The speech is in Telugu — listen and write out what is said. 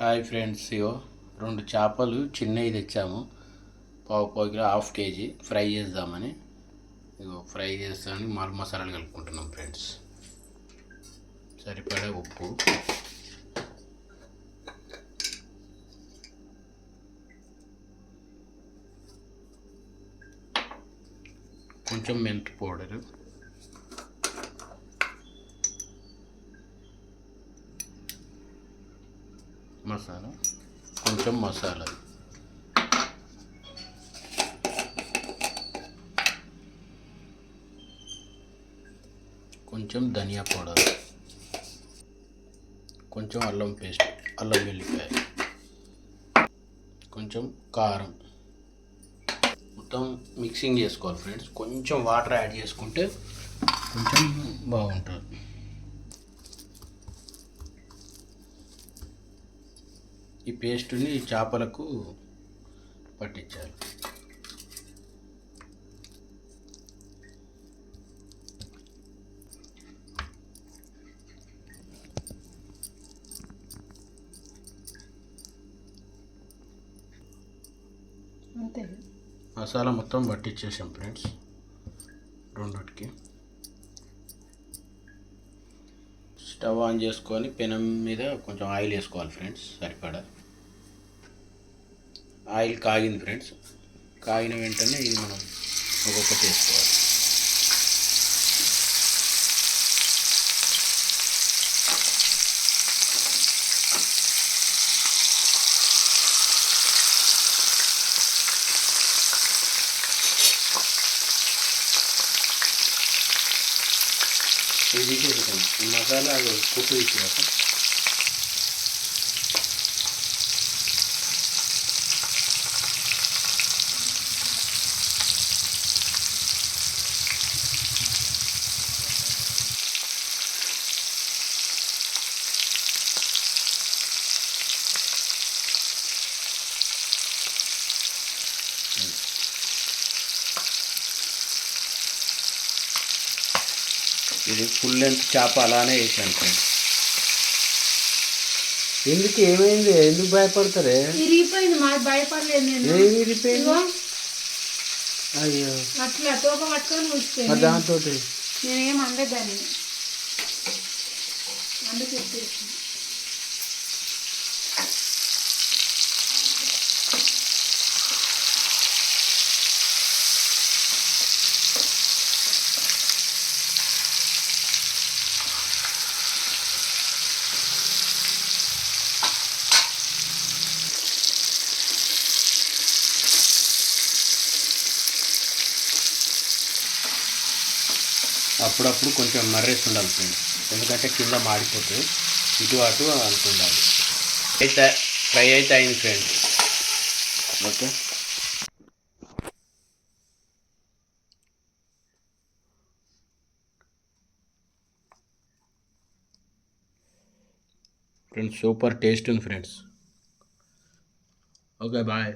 హాయ్ ఫ్రెండ్స్, ఇగో 2 చేపలు చిన్నవి తెచ్చాము. పావు కిలో, హాఫ్ కేజీ ఫ్రై చేద్దామని. ఇగో ఫ్రై చేస్తామని మసాలాలు కలుపుకుంటున్నాం ఫ్రెండ్స్. సరిపడే ఉప్పు, కొంచెం మెంతి పౌడరు, కొంచెం మసాలా, కొంచెం ధనియా పౌడర్, కొంచెం అల్లం పేస్ట్, అల్లం వెల్లిపాయ, కొంచెం కారం. మొత్తం మిక్సింగ్ చేసుకోవాలి ఫ్రెండ్స్. కొంచెం వాటర్ యాడ్ చేసుకుంటే కొంచెం బాగుంటుంది. ఈ పేస్ట్ని చేపలకు పట్టించాలి. అంతే, మసాలా మొత్తం పట్టించేసాం ఫ్రెండ్స్ రెండుకి. స్టవ్ ఆన్ చేసుకొని పెనం మీద కొంచెం ఆయిల్ వేసుకోవాలి ఫ్రెండ్స్. సరిపడా ఆయిల్ కాగింది ఫ్రెండ్స్. కాగిన వెంటనే ఇది మనం ఒక్కొక్కటి వేసుకోవాలి. ఇది తీసేసాం. ఈ మసాలా కుట్టు తీసేసాక ఇది ఫుల్ లెంత్ చేప అలానే వేసాను ఫ్రెండ్స్. ఎందుకు ఏమైంది? ఎందుకు భయపడతారే? ఇరిగిపోయింది. మాది భయపడలేదు. నేను ఏమి ఇరిగిపోయింది? అయ్యో, అట్లా తోక పట్టుకొని కూర్చుపోయింది. మరి దాంతో నేనేం అందదాన్ని అందుకు. అప్పుడప్పుడు కొంచెం మర్రేసి ఉండాలి ఫ్రెండ్స్, ఎందుకంటే కింద మాడిపోతుంది. ఇటు అటు అనుకుండాలి. అయితే ఫ్రై అయితే అయింది friends. Okay friends, super taste ఉంది ఫ్రెండ్స్. Okay, bye.